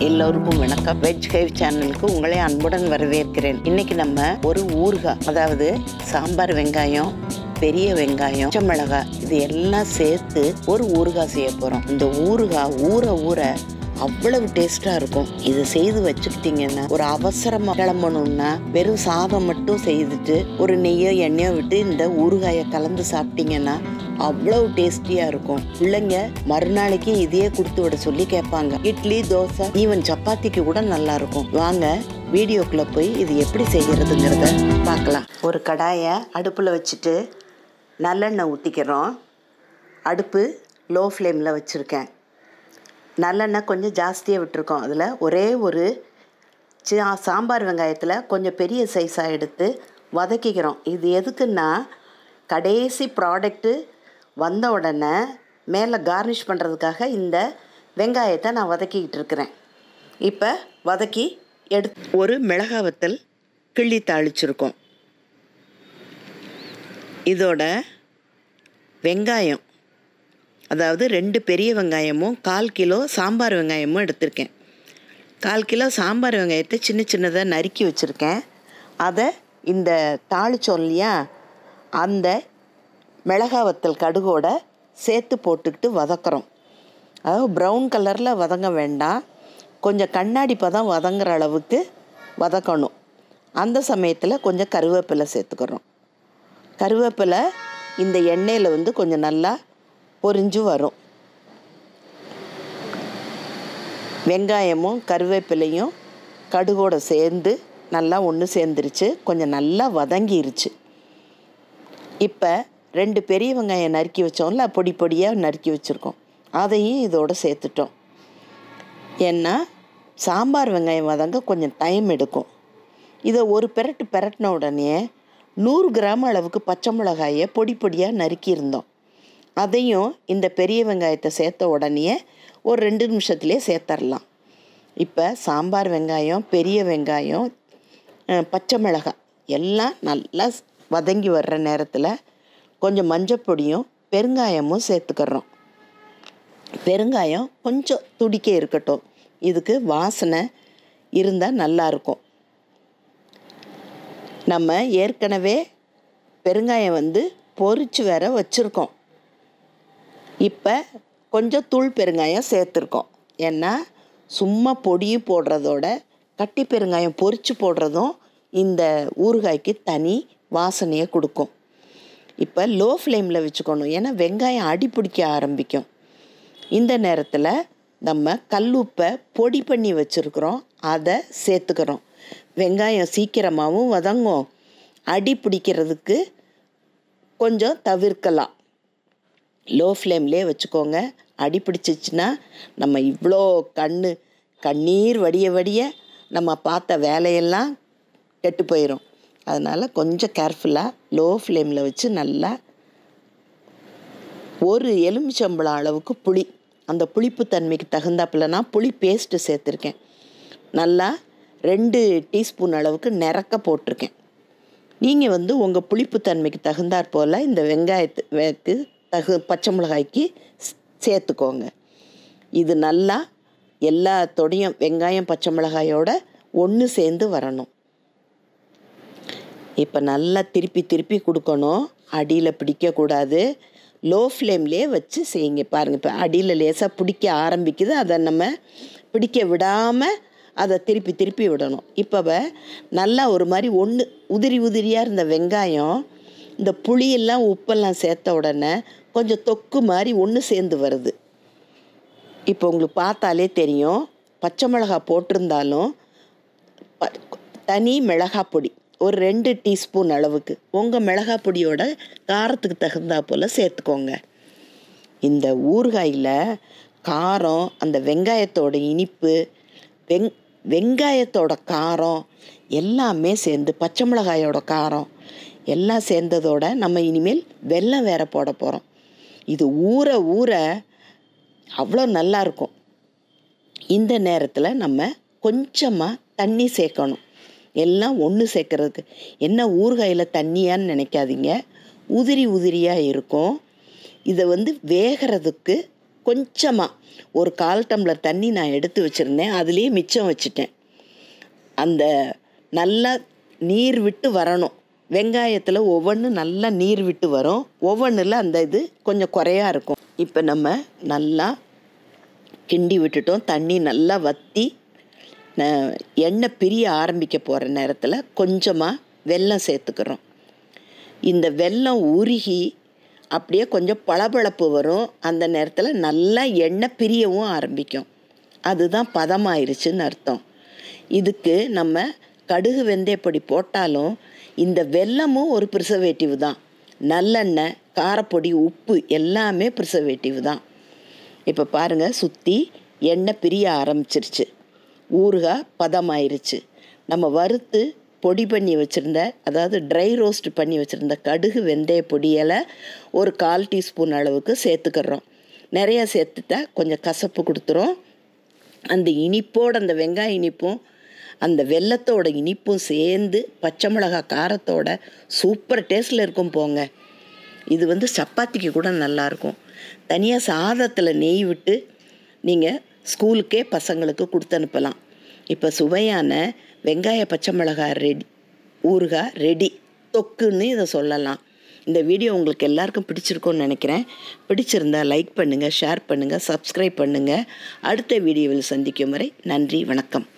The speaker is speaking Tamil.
எல்லோருக்கும் வணக்கம். வெஜ் கைவ் சேனலுக்கு உங்களை அன்புடன் வரவேற்கிறேன். இன்னைக்கு நம்ம ஒரு ஊறுகாய், அதாவது சாம்பார் வெங்காயம், பெரிய வெங்காயம், பச்சை மிளகாய் இது எல்லாம் சேர்த்து ஒரு ஊறுகாய் செய்ய போறோம். இந்த ஊறுகாய் ஊற ஊற அவ்வளவு டேஸ்டா இருக்கும். இது செய்து வச்சுக்கிட்டீங்கன்னா ஒரு அவசரமா கிளம்பணும்னா வெறும் சாதம் மட்டும் செய்துட்டு ஒரு நெய்யோ எண்ணெயோ விட்டு இந்த ஊறுகாயை கலந்து சாப்பிட்டீங்கன்னா அவ்வளவு டேஸ்டியா இருக்கும். பிள்ளைங்க மறுநாளைக்கு இதையே கொடுத்து விட சொல்லி கேட்பாங்க. இட்லி, தோசை, ஈவன் சப்பாத்திக்கு கூட நல்லா இருக்கும். வாங்க வீடியோக்குள்ள போய் இது எப்படி செய்யறதுங்கிறத பார்க்கலாம். ஒரு கடாயை அடுப்புல வச்சுட்டு நல்லெண்ணெய் ஊற்றிக்கிறோம். அடுப்பு லோ ஃப்ளேமில் வச்சுருக்கேன். நல்லெண்ணெய் கொஞ்சம் ஜாஸ்தியாக விட்டுருக்கோம். அதில் ஒரே ஒரு சாம்பார் வெங்காயத்தில் கொஞ்சம் பெரிய சைஸாக எடுத்து வதக்கிக்கிறோம். இது எதுக்குன்னா கடைசி ப்ராடக்ட்டு வந்த உடனே மேலே கார்னிஷ் பண்ணுறதுக்காக இந்த வெங்காயத்தை நான் வதக்கிக்கிட்டு இருக்கிறேன். இப்போ வதக்கி ஒரு மிளகாய் வத்தல் கிள்ளி தாளிச்சிருக்கோம். இதோட வெங்காயம், அதாவது 2 பெரிய வெங்காயமும் 1/4 கிலோ சாம்பார் வெங்காயமும் எடுத்திருக்கேன். 1/4 கிலோ சாம்பார் வெங்காயத்தை சின்ன சின்னதாக நறுக்கி வச்சுருக்கேன். அதை இந்த தாளிச்சோம் இல்லையா, அந்த மிளகாய் வத்தல் கடுகோட சேர்த்து போட்டுக்கிட்டு வதக்குறோம். அதாவது ப்ரௌன் கலரில் வதங்க வேண்டாம், கொஞ்சம் கண்ணாடி பதம் வதங்குற அளவுக்கு வதக்கணும். அந்த சமயத்தில் கொஞ்சம் கருவேப்பிலை சேர்த்துக்கிறோம். கருவேப்பிலை இந்த எண்ணெயில் கொஞ்சம் நல்லா பொரிஞ்சு வரும். வெங்காயமும் கருவேப்பிலையும் கடுகோடு சேர்ந்து நல்லா ஒன்று சேர்ந்துருச்சு, கொஞ்சம் நல்லா வதங்கிருச்சு. இப்போ 2 பெரிய வெங்காயம் நறுக்கி வச்சோம்ல, பொடி பொடியாக நறுக்கி வச்சுருக்கோம், அதையும் இதோடு சேர்த்துட்டோம். ஏன்னா சாம்பார் வெங்காயம் வதங்க கொஞ்சம் டைம் எடுக்கும். இதை ஒரு பெரட்டின உடனே 100 கிராம் அளவுக்கு பச்சை மிளகாயை பொடி பொடியாக நறுக்கியிருந்தோம். அதையும் இந்த பெரிய வெங்காயத்தை சேர்த்த உடனே ஒரு 2 நிமிஷத்துலேயே சேர்த்துடலாம். இப்போ சாம்பார் வெங்காயம், பெரிய வெங்காயம், பச்சை மிளகாய் எல்லாம் நல்லா வதங்கி வர்ற நேரத்தில் கொஞ்சம் மஞ்சப்பொடியும் பெருங்காயமும் சேர்த்துக்கிறோம். பெருங்காயம் கொஞ்சம் துடிக்க இருக்கட்டும், இதுக்கு வாசனை இருந்தால் நல்லாயிருக்கும். நம்ம ஏற்கனவே பெருங்காயம் பொரிச்சு வேற வச்சுருக்கோம். இப்போ கொஞ்சம் தூள் பெருங்காயம் சேர்த்துருக்கோம். ஏன்னா சும்மா பொடியும் போடுறதோட கட்டி பெருங்காயம் பொரித்து போடுறதும் இந்த ஊறுகாய்க்கு தனி வாசனையை கொடுக்கும். இப்போ லோ ஃப்ளேமில் வச்சுக்கணும், ஏன்னா வெங்காயம் அடி பிடிக்க ஆரம்பிக்கும். இந்த நேரத்தில் நம்ம கல்லுப்பை பொடி பண்ணி வச்சுருக்குறோம், அதை சேர்த்துக்கிறோம். வெங்காயம் சீக்கிரமாகவும் வதங்கும், அடி பிடிக்கிறதுக்கு கொஞ்சம் தவிர்க்கலாம். லோ ஃப்ளேம்லேயே வச்சுக்கோங்க. அடி பிடிச்சிச்சின்னா நம்ம இவ்வளோ கண்ணீர் வடிய வடிய நம்ம பார்த்த வேலையெல்லாம் கெட்டு போயிடும். அதனால் கொஞ்சம் கேர்ஃபுல்லாக லோ ஃப்ளேமில் வச்சு நல்லா ஒரு எலுமிச்சம்பழம் அளவுக்கு புளி, அந்த புளிப்பு தன்மைக்கு தகுந்தாப்புல நான் புளி பேஸ்ட்டு சேர்த்துருக்கேன். நல்லா 2 டீஸ்பூன் அளவுக்கு நிறக்க போட்டிருக்கேன். நீங்கள் உங்கள் புளிப்பு தன்மைக்கு தகுந்தாற் போல் இந்த வெங்காயத்துக்கு பச்சை மிளகாய்க்கு சேர்த்துக்கோங்க. இது நல்லா எல்லாத்தோடையும் வெங்காயம் பச்சை மிளகாயோட ஒன்று சேர்ந்து வரணும். இப்போ நல்லா திருப்பி கொடுக்கணும், அடியில் பிடிக்கக்கூடாது. லோ ஃப்ளேம்லேயே வச்சு செய்யுங்க. பாருங்கள், இப்போ அடியில் லேசாக பிடிக்க ஆரம்பிக்குது, அதை நம்ம பிடிக்க விடாமல் அதை திருப்பி விடணும். இப்போ நல்லா ஒரு மாதிரி உதிரியாக இருந்த வெங்காயம் இந்த புளியெல்லாம் உப்பெல்லாம் சேர்த்த உடனே கொஞ்சம் தொக்கு மாதிரி ஒன்று சேர்ந்து வருது. இப்போ உங்களுக்கு பார்த்தாலே தெரியும், பச்சை மிளகாய் போட்டிருந்தாலும் தனி மிளகாய் பொடி ஒரு 2 டீஸ்பூன் அளவுக்கு உங்கள் மிளகாய் பொடியோட காரத்துக்கு தகுந்தா போல் சேர்த்துக்கோங்க. இந்த ஊறுகாயில் காரம், அந்த வெங்காயத்தோட இனிப்பு, வெங்காயத்தோட காரம் எல்லாமே சேர்ந்து, பச்சை மிளகாயோட காரம் எல்லாம் சேர்ந்ததோட நம்ம இனிமேல் வெல்லம் வேற போட போகிறோம். இது ஊற ஊற அவ்வளோ நல்லாயிருக்கும். இந்த நேரத்தில் நம்ம கொஞ்சமாக தண்ணி சேர்க்கணும், எல்லாம் ஒன்று சேர்க்கறதுக்கு. என்ன ஊறுகாயில் தண்ணியான்னு நினைக்காதீங்க, உதிரியாக இருக்கும். இதை வேகிறதுக்கு கொஞ்சமாக ஒரு 1/4 டம்ளர் தண்ணி நான் எடுத்து வச்சுருந்தேன், அதுலேயே மிச்சம் வச்சுட்டேன். அந்த நல்லா நீர் விட்டு வரணும். வெங்காயத்தில் ஒவ்வொன்றும் நல்லா நீர் விட்டு வரும், ஒவ்வொன்றில் அந்த இது கொஞ்சம் குறையாக இருக்கும். இப்போ நம்ம நல்லா கிண்டி விட்டுட்டோம். தண்ணி நல்லா வற்றி எண்ணெய் பிரிய ஆரம்பிக்க போகிற நேரத்தில் கொஞ்சமாக வெல்லம் சேர்த்துக்கிறோம். இந்த வெல்லம் உருகி அப்படியே கொஞ்சம் பளபளப்பு வரும். அந்த நேரத்தில் நல்லா எண்ணெய் பிரியவும் ஆரம்பிக்கும். அதுதான் பதமாயிருச்சுன்னு அர்த்தம். இதுக்கு நம்ம கடுகு வெந்தயப்பொடி போட்டாலும் இந்த வெல்லமும் ஒரு ப்ரிசர்வேட்டிவ் தான். நல்லெண்ணெய், காரப்பொடி, உப்பு எல்லாமே ப்ரிசர்வேட்டிவ் தான். இப்போ பாருங்கள், சுற்றி எண்ணெய் பிரிய ஆரம்பிச்சிருச்சு, ஊறுகாய் பதமாயிருச்சு. நம்ம வறுத்து பொடி பண்ணி வச்சுருந்த, அதாவது ட்ரை ரோஸ்ட் பண்ணி வச்சுருந்த கடுகு வெந்தய பொடியில் ஒரு 1/4 டீஸ்பூன் அளவுக்கு சேர்த்துக்கிறோம். நிறையா சேர்த்துட்டா கொஞ்சம் கசப்பு கொடுத்துரும். அந்த இனிப்போடு அந்த வெங்காய இனிப்பும் அந்த வெல்லத்தோட இனிப்பும் சேர்ந்து பச்சை மிளகாய் காரத்தோட சூப்பர் டேஸ்ட்டில் இருக்கும் போங்க. இது சப்பாத்திக்கு கூட நல்லாயிருக்கும். தனியாக சாதத்தில் நெய் விட்டு நீங்கள் ஸ்கூலுக்கே பசங்களுக்கு கொடுத்து அனுப்பலாம். இப்போ சுவையான வெங்காய பச்சை மிளகாய் ஊறுகாய் ரெடி. தொக்குன்னு இதை சொல்லலாம். இந்த வீடியோ உங்களுக்கு எல்லாருக்கும் பிடிச்சிருக்கும்னு நினைக்கிறேன். பிடிச்சிருந்தா லைக் பண்ணுங்கள், ஷேர் பண்ணுங்கள், சப்ஸ்கிரைப் பண்ணுங்கள். அடுத்த வீடியோவில் சந்திக்கும் வரை நன்றி, வணக்கம்.